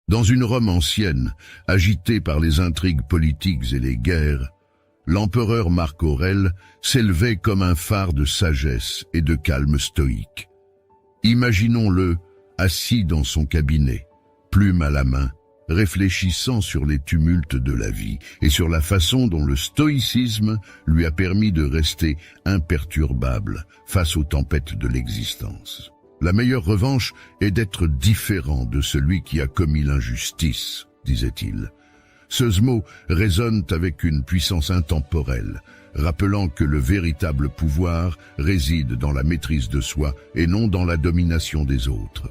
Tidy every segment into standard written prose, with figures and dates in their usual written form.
Dans une Rome ancienne, agitée par les intrigues politiques et les guerres, l'empereur Marc Aurèle s'élevait comme un phare de sagesse et de calme stoïque. Imaginons-le assis dans son cabinet, plume à la main, réfléchissant sur les tumultes de la vie et sur la façon dont le stoïcisme lui a permis de rester imperturbable face aux tempêtes de l'existence. La meilleure revanche est d'être différent de celui qui a commis l'injustice, disait-il. Ce mot résonne avec une puissance intemporelle, rappelant que le véritable pouvoir réside dans la maîtrise de soi et non dans la domination des autres.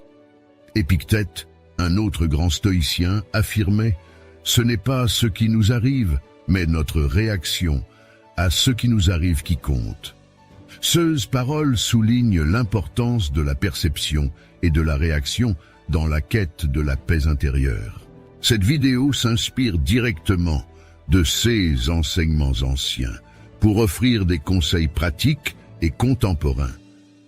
Épictète, un autre grand stoïcien, affirmait « Ce n'est pas ce qui nous arrive, mais notre réaction à ce qui nous arrive qui compte ». Ces paroles soulignent l'importance de la perception et de la réaction dans la quête de la paix intérieure. Cette vidéo s'inspire directement de ces enseignements anciens pour offrir des conseils pratiques et contemporains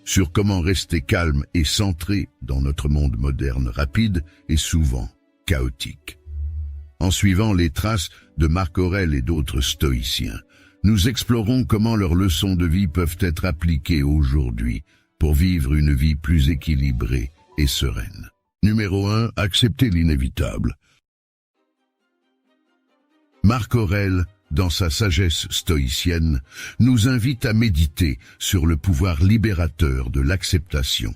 sur comment rester calme et centré dans notre monde moderne rapide et souvent chaotique. En suivant les traces de Marc Aurèle et d'autres stoïciens, nous explorons comment leurs leçons de vie peuvent être appliquées aujourd'hui pour vivre une vie plus équilibrée et sereine. Numéro 1. Accepter l'inévitable. Marc Aurèle, dans sa sagesse stoïcienne, nous invite à méditer sur le pouvoir libérateur de l'acceptation.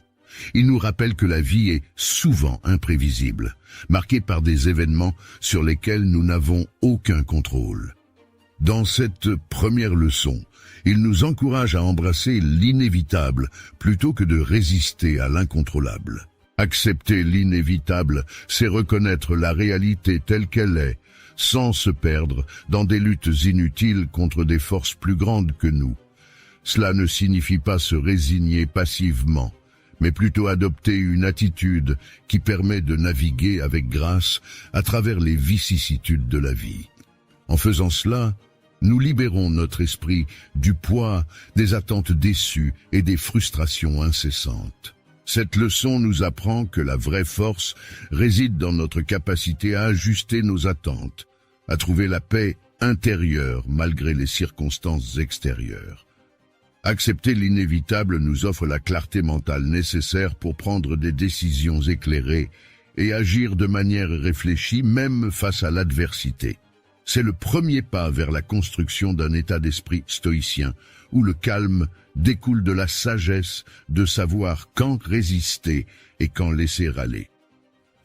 Il nous rappelle que la vie est souvent imprévisible, marquée par des événements sur lesquels nous n'avons aucun contrôle. Dans cette première leçon, il nous encourage à embrasser l'inévitable plutôt que de résister à l'incontrôlable. Accepter l'inévitable, c'est reconnaître la réalité telle qu'elle est, sans se perdre dans des luttes inutiles contre des forces plus grandes que nous. Cela ne signifie pas se résigner passivement, mais plutôt adopter une attitude qui permet de naviguer avec grâce à travers les vicissitudes de la vie. En faisant cela, nous libérons notre esprit du poids des attentes déçues et des frustrations incessantes. Cette leçon nous apprend que la vraie force réside dans notre capacité à ajuster nos attentes, à trouver la paix intérieure malgré les circonstances extérieures. Accepter l'inévitable nous offre la clarté mentale nécessaire pour prendre des décisions éclairées et agir de manière réfléchie même face à l'adversité. C'est le premier pas vers la construction d'un état d'esprit stoïcien, où le calme découle de la sagesse de savoir quand résister et quand laisser aller.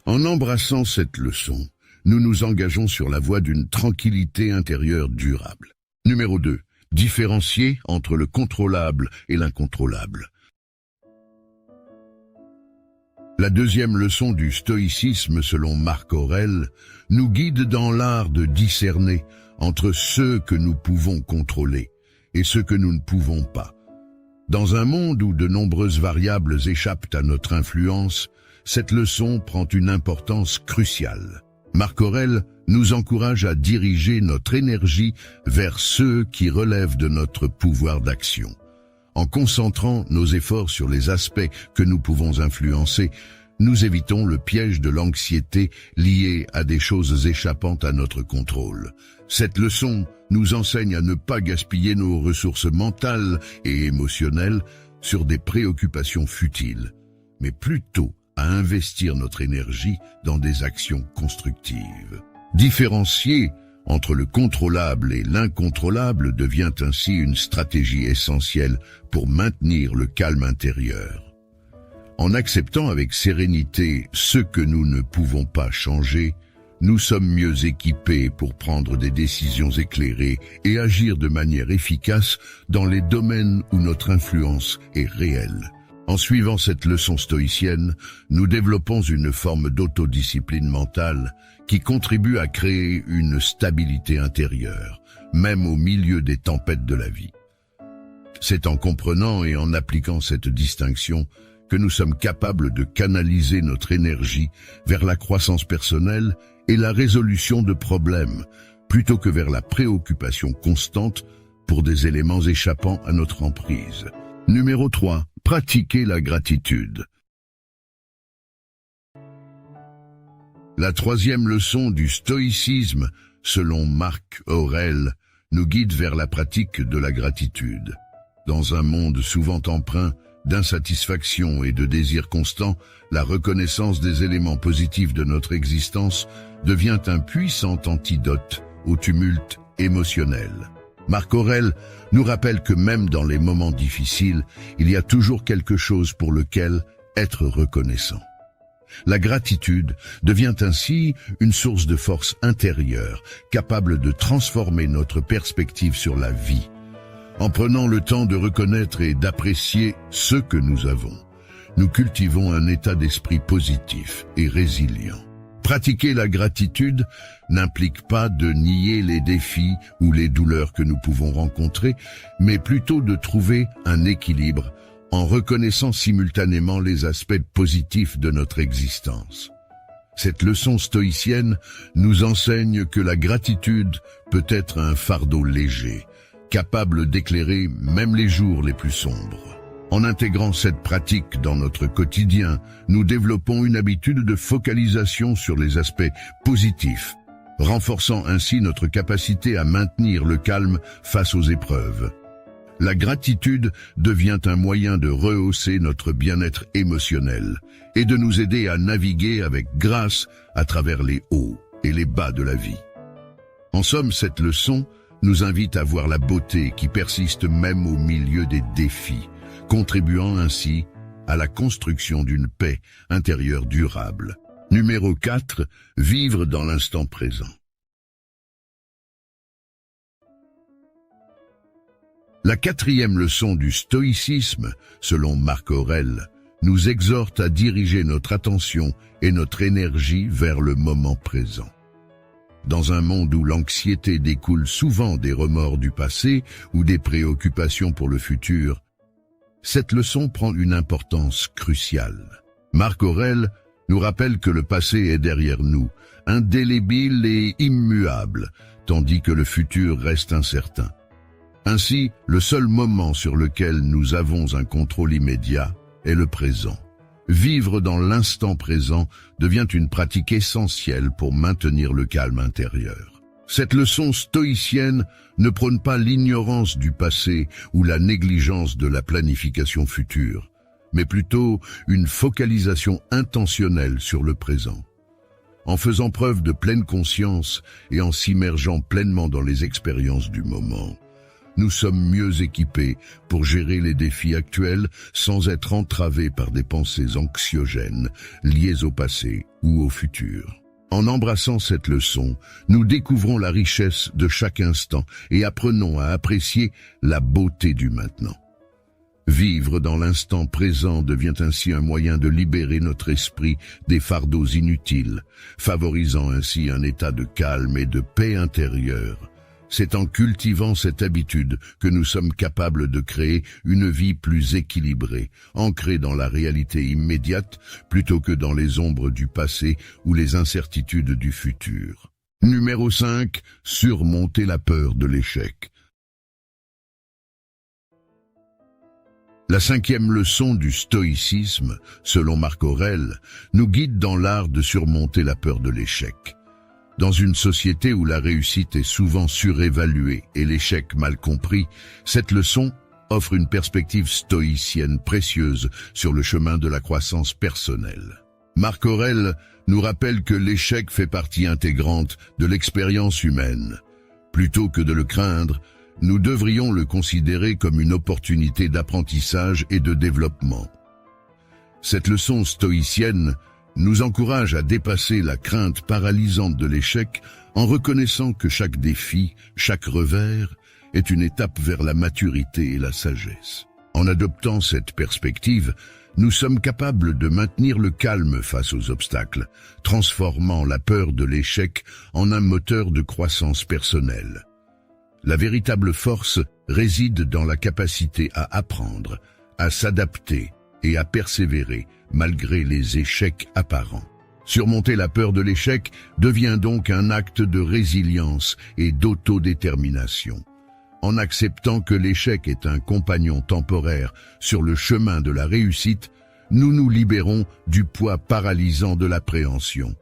En embrassant cette leçon, nous nous engageons sur la voie d'une tranquillité intérieure durable. Numéro 2. Différencier entre le contrôlable et l'incontrôlable. La deuxième leçon du stoïcisme selon Marc Aurèle nous guide dans l'art de discerner entre ceux que nous pouvons contrôler et ceux que nous ne pouvons pas. Dans un monde où de nombreuses variables échappent à notre influence, cette leçon prend une importance cruciale. Marc Aurèle nous encourage à diriger notre énergie vers ceux qui relèvent de notre pouvoir d'action. En concentrant nos efforts sur les aspects que nous pouvons influencer, nous évitons le piège de l'anxiété liée à des choses échappant à notre contrôle. Cette leçon nous enseigne à ne pas gaspiller nos ressources mentales et émotionnelles sur des préoccupations futiles, mais plutôt à investir notre énergie dans des actions constructives. Différencier entre le contrôlable et l'incontrôlable devient ainsi une stratégie essentielle pour maintenir le calme intérieur. En acceptant avec sérénité ce que nous ne pouvons pas changer, nous sommes mieux équipés pour prendre des décisions éclairées et agir de manière efficace dans les domaines où notre influence est réelle. En suivant cette leçon stoïcienne, nous développons une forme d'autodiscipline mentale qui contribue à créer une stabilité intérieure, même au milieu des tempêtes de la vie. C'est en comprenant et en appliquant cette distinction que nous sommes capables de canaliser notre énergie vers la croissance personnelle et la résolution de problèmes, plutôt que vers la préoccupation constante pour des éléments échappant à notre emprise. Numéro 3. Pratiquer la gratitude. La troisième leçon du stoïcisme, selon Marc Aurèle, nous guide vers la pratique de la gratitude. Dans un monde souvent empreint d'insatisfaction et de désirs constants, la reconnaissance des éléments positifs de notre existence devient un puissant antidote au tumulte émotionnel. Marc Aurèle nous rappelle que même dans les moments difficiles, il y a toujours quelque chose pour lequel être reconnaissant. La gratitude devient ainsi une source de force intérieure, capable de transformer notre perspective sur la vie. En prenant le temps de reconnaître et d'apprécier ce que nous avons, nous cultivons un état d'esprit positif et résilient. Pratiquer la gratitude n'implique pas de nier les défis ou les douleurs que nous pouvons rencontrer, mais plutôt de trouver un équilibre en reconnaissant simultanément les aspects positifs de notre existence. Cette leçon stoïcienne nous enseigne que la gratitude peut être un fardeau léger, capable d'éclairer même les jours les plus sombres. En intégrant cette pratique dans notre quotidien, nous développons une habitude de focalisation sur les aspects positifs, renforçant ainsi notre capacité à maintenir le calme face aux épreuves. La gratitude devient un moyen de rehausser notre bien-être émotionnel et de nous aider à naviguer avec grâce à travers les hauts et les bas de la vie. En somme, cette leçon nous invite à voir la beauté qui persiste même au milieu des défis, contribuant ainsi à la construction d'une paix intérieure durable. Numéro 4, vivre dans l'instant présent. La quatrième leçon du stoïcisme, selon Marc Aurèle, nous exhorte à diriger notre attention et notre énergie vers le moment présent. Dans un monde où l'anxiété découle souvent des remords du passé ou des préoccupations pour le futur, cette leçon prend une importance cruciale. Marc Aurèle nous rappelle que le passé est derrière nous, indélébile et immuable, tandis que le futur reste incertain. Ainsi, le seul moment sur lequel nous avons un contrôle immédiat est le présent. Vivre dans l'instant présent devient une pratique essentielle pour maintenir le calme intérieur. Cette leçon stoïcienne ne prône pas l'ignorance du passé ou la négligence de la planification future, mais plutôt une focalisation intentionnelle sur le présent. En faisant preuve de pleine conscience et en s'immergeant pleinement dans les expériences du moment, nous sommes mieux équipés pour gérer les défis actuels sans être entravés par des pensées anxiogènes liées au passé ou au futur. En embrassant cette leçon, nous découvrons la richesse de chaque instant et apprenons à apprécier la beauté du maintenant. Vivre dans l'instant présent devient ainsi un moyen de libérer notre esprit des fardeaux inutiles, favorisant ainsi un état de calme et de paix intérieure. C'est en cultivant cette habitude que nous sommes capables de créer une vie plus équilibrée, ancrée dans la réalité immédiate plutôt que dans les ombres du passé ou les incertitudes du futur. Numéro 5. Surmonter la peur de l'échec. La cinquième leçon du stoïcisme, selon Marc Aurèle, nous guide dans l'art de surmonter la peur de l'échec. Dans une société où la réussite est souvent surévaluée et l'échec mal compris, cette leçon offre une perspective stoïcienne précieuse sur le chemin de la croissance personnelle. Marc Aurèle nous rappelle que l'échec fait partie intégrante de l'expérience humaine. Plutôt que de le craindre, nous devrions le considérer comme une opportunité d'apprentissage et de développement. Cette leçon stoïcienne nous encourage à dépasser la crainte paralysante de l'échec en reconnaissant que chaque défi, chaque revers, est une étape vers la maturité et la sagesse. En adoptant cette perspective, nous sommes capables de maintenir le calme face aux obstacles, transformant la peur de l'échec en un moteur de croissance personnelle. La véritable force réside dans la capacité à apprendre, à s'adapter et à persévérer malgré les échecs apparents. Surmonter la peur de l'échec devient donc un acte de résilience et d'autodétermination. En acceptant que l'échec est un compagnon temporaire sur le chemin de la réussite, nous nous libérons du poids paralysant de l'appréhension.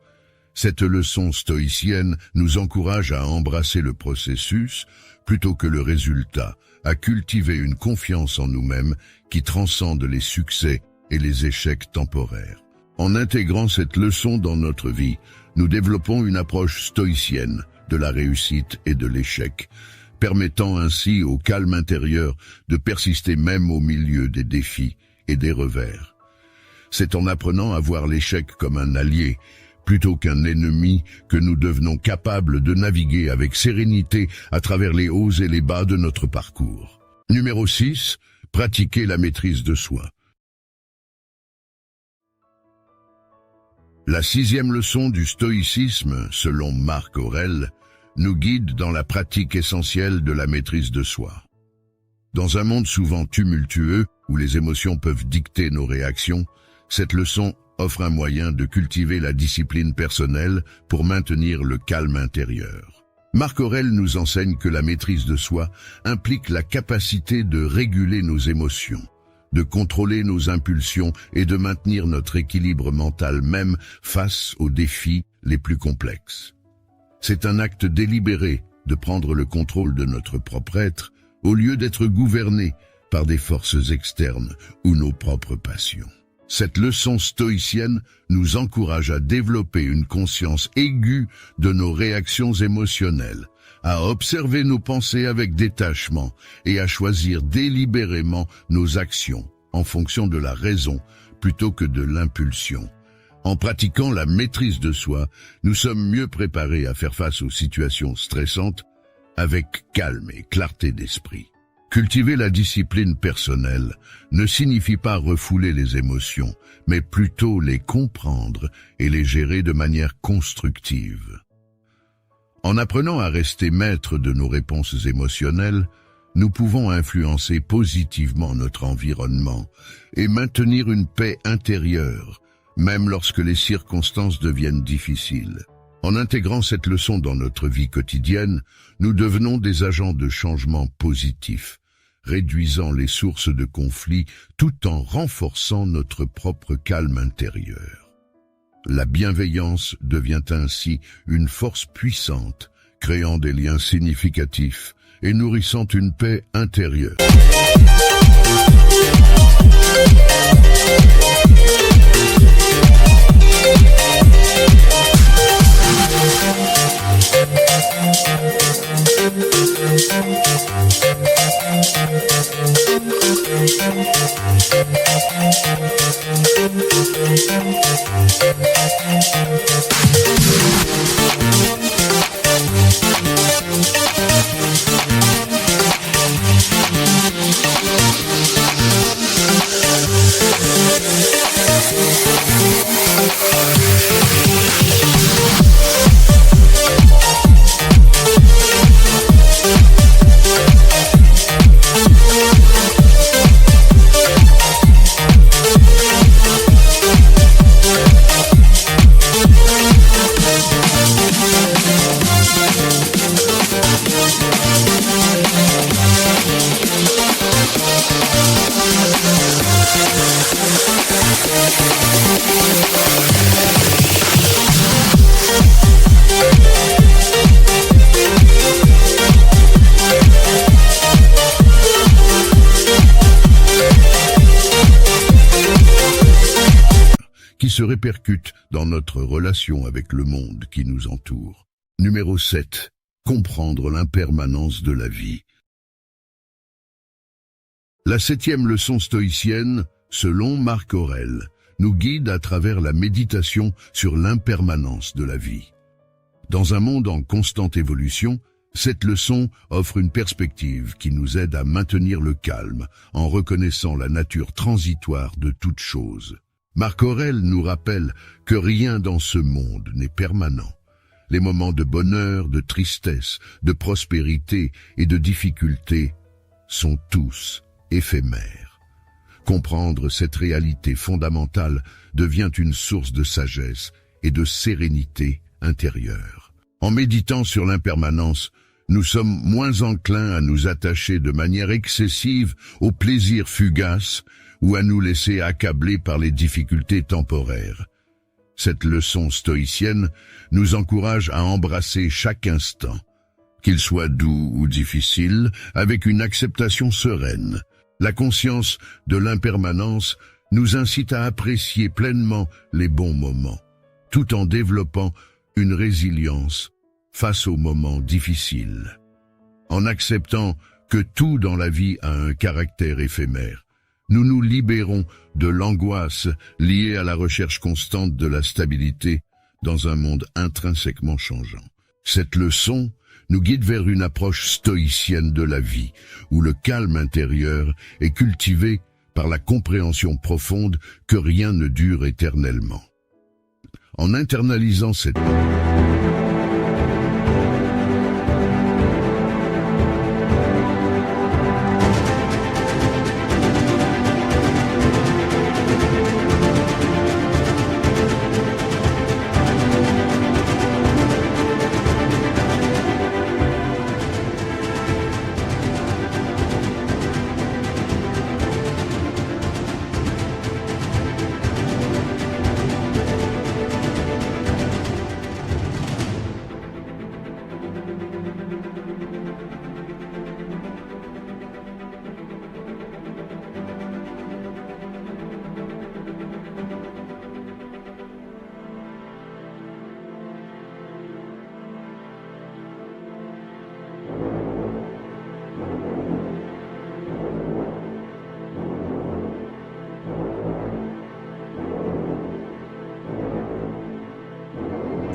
Cette leçon stoïcienne nous encourage à embrasser le processus plutôt que le résultat, à cultiver une confiance en nous-mêmes qui transcende les succès et les échecs temporaires. En intégrant cette leçon dans notre vie, nous développons une approche stoïcienne de la réussite et de l'échec, permettant ainsi au calme intérieur de persister même au milieu des défis et des revers. C'est en apprenant à voir l'échec comme un allié, plutôt qu'un ennemi, que nous devenons capables de naviguer avec sérénité à travers les hauts et les bas de notre parcours. Numéro 6. Pratiquer la maîtrise de soi. La 6e leçon du stoïcisme, selon Marc Aurèle, nous guide dans la pratique essentielle de la maîtrise de soi. Dans un monde souvent tumultueux, où les émotions peuvent dicter nos réactions, cette leçon offre un moyen de cultiver la discipline personnelle pour maintenir le calme intérieur. Marc Aurèle nous enseigne que la maîtrise de soi implique la capacité de réguler nos émotions, de contrôler nos impulsions et de maintenir notre équilibre mental même face aux défis les plus complexes. C'est un acte délibéré de prendre le contrôle de notre propre être au lieu d'être gouverné par des forces externes ou nos propres passions. Cette leçon stoïcienne nous encourage à développer une conscience aiguë de nos réactions émotionnelles, à observer nos pensées avec détachement et à choisir délibérément nos actions en fonction de la raison plutôt que de l'impulsion. En pratiquant la maîtrise de soi, nous sommes mieux préparés à faire face aux situations stressantes avec calme et clarté d'esprit. Cultiver la discipline personnelle ne signifie pas refouler les émotions, mais plutôt les comprendre et les gérer de manière constructive. En apprenant à rester maître de nos réponses émotionnelles, nous pouvons influencer positivement notre environnement et maintenir une paix intérieure, même lorsque les circonstances deviennent difficiles. En intégrant cette leçon dans notre vie quotidienne, nous devenons des agents de changement positifs, réduisant les sources de conflits tout en renforçant notre propre calme intérieur. La bienveillance devient ainsi une force puissante, créant des liens significatifs et nourrissant une paix intérieure. Qui se répercute dans notre relation avec le monde qui nous entoure. Numéro 7. Comprendre l'impermanence de la vie. La 7e leçon stoïcienne, selon Marc Aurèle, nous guide à travers la méditation sur l'impermanence de la vie. Dans un monde en constante évolution, cette leçon offre une perspective qui nous aide à maintenir le calme en reconnaissant la nature transitoire de toute chose. Marc Aurèle nous rappelle que rien dans ce monde n'est permanent. Les moments de bonheur, de tristesse, de prospérité et de difficulté sont tous éphémères. Comprendre cette réalité fondamentale devient une source de sagesse et de sérénité intérieure. En méditant sur l'impermanence, nous sommes moins enclins à nous attacher de manière excessive aux plaisirs fugaces ou à nous laisser accabler par les difficultés temporaires. Cette leçon stoïcienne nous encourage à embrasser chaque instant, qu'il soit doux ou difficile, avec une acceptation sereine. La conscience de l'impermanence nous incite à apprécier pleinement les bons moments, tout en développant une résilience face aux moments difficiles. En acceptant que tout dans la vie a un caractère éphémère, nous nous libérons de l'angoisse liée à la recherche constante de la stabilité dans un monde intrinsèquement changeant. Cette leçon nous guide vers une approche stoïcienne de la vie, où le calme intérieur est cultivé par la compréhension profonde que rien ne dure éternellement. En internalisant cette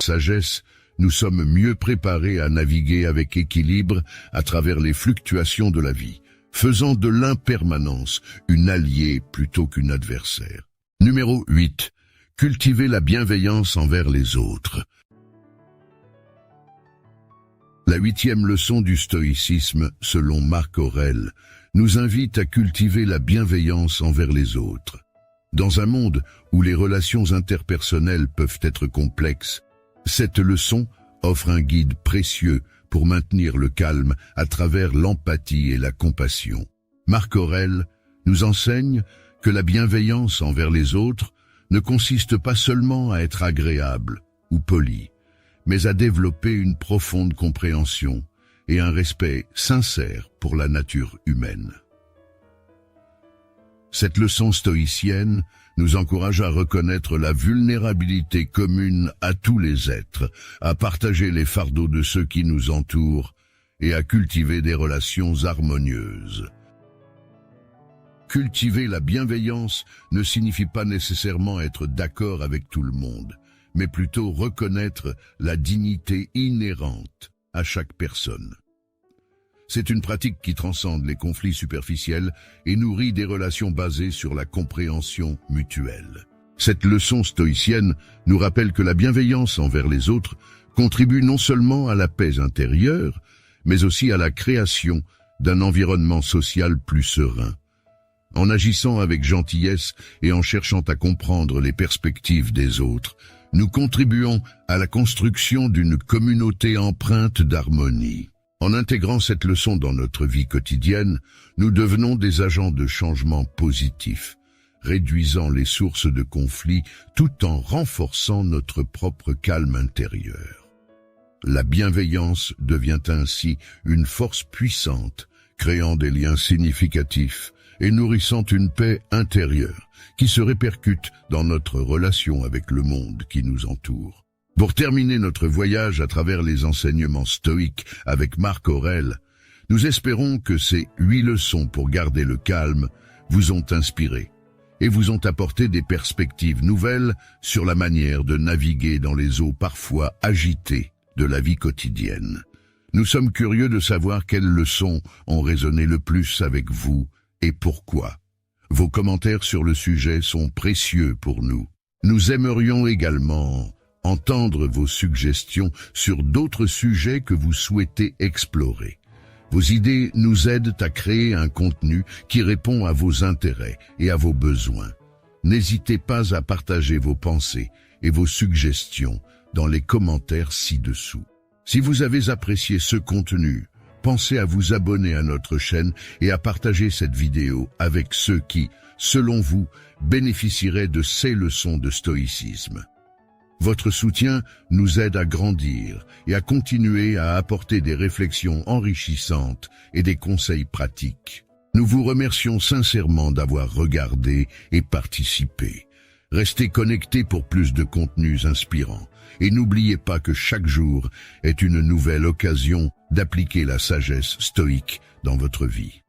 sagesse, nous sommes mieux préparés à naviguer avec équilibre à travers les fluctuations de la vie, faisant de l'impermanence une alliée plutôt qu'une adversaire. Numéro 8. Cultiver la bienveillance envers les autres. La 8e leçon du stoïcisme, selon Marc Aurèle, nous invite à cultiver la bienveillance envers les autres. Dans un monde où les relations interpersonnelles peuvent être complexes, cette leçon offre un guide précieux pour maintenir le calme à travers l'empathie et la compassion. Marc Aurèle nous enseigne que la bienveillance envers les autres ne consiste pas seulement à être agréable ou poli, mais à développer une profonde compréhension et un respect sincère pour la nature humaine. Cette leçon stoïcienne nous encourage à reconnaître la vulnérabilité commune à tous les êtres, à partager les fardeaux de ceux qui nous entourent et à cultiver des relations harmonieuses. Cultiver la bienveillance ne signifie pas nécessairement être d'accord avec tout le monde, mais plutôt reconnaître la dignité inhérente à chaque personne. C'est une pratique qui transcende les conflits superficiels et nourrit des relations basées sur la compréhension mutuelle. Cette leçon stoïcienne nous rappelle que la bienveillance envers les autres contribue non seulement à la paix intérieure, mais aussi à la création d'un environnement social plus serein. En agissant avec gentillesse et en cherchant à comprendre les perspectives des autres, nous contribuons à la construction d'une communauté empreinte d'harmonie. En intégrant cette leçon dans notre vie quotidienne, nous devenons des agents de changement positif, réduisant les sources de conflits tout en renforçant notre propre calme intérieur. La bienveillance devient ainsi une force puissante, créant des liens significatifs et nourrissant une paix intérieure qui se répercute dans notre relation avec le monde qui nous entoure. Pour terminer notre voyage à travers les enseignements stoïques avec Marc Aurèle, nous espérons que ces 8 leçons pour garder le calme vous ont inspiré et vous ont apporté des perspectives nouvelles sur la manière de naviguer dans les eaux parfois agitées de la vie quotidienne. Nous sommes curieux de savoir quelles leçons ont résonné le plus avec vous et pourquoi. Vos commentaires sur le sujet sont précieux pour nous. Nous aimerions également entendre vos suggestions sur d'autres sujets que vous souhaitez explorer. Vos idées nous aident à créer un contenu qui répond à vos intérêts et à vos besoins. N'hésitez pas à partager vos pensées et vos suggestions dans les commentaires ci-dessous. Si vous avez apprécié ce contenu, pensez à vous abonner à notre chaîne et à partager cette vidéo avec ceux qui, selon vous, bénéficieraient de ces leçons de stoïcisme. Votre soutien nous aide à grandir et à continuer à apporter des réflexions enrichissantes et des conseils pratiques. Nous vous remercions sincèrement d'avoir regardé et participé. Restez connectés pour plus de contenus inspirants. Et n'oubliez pas que chaque jour est une nouvelle occasion d'appliquer la sagesse stoïque dans votre vie.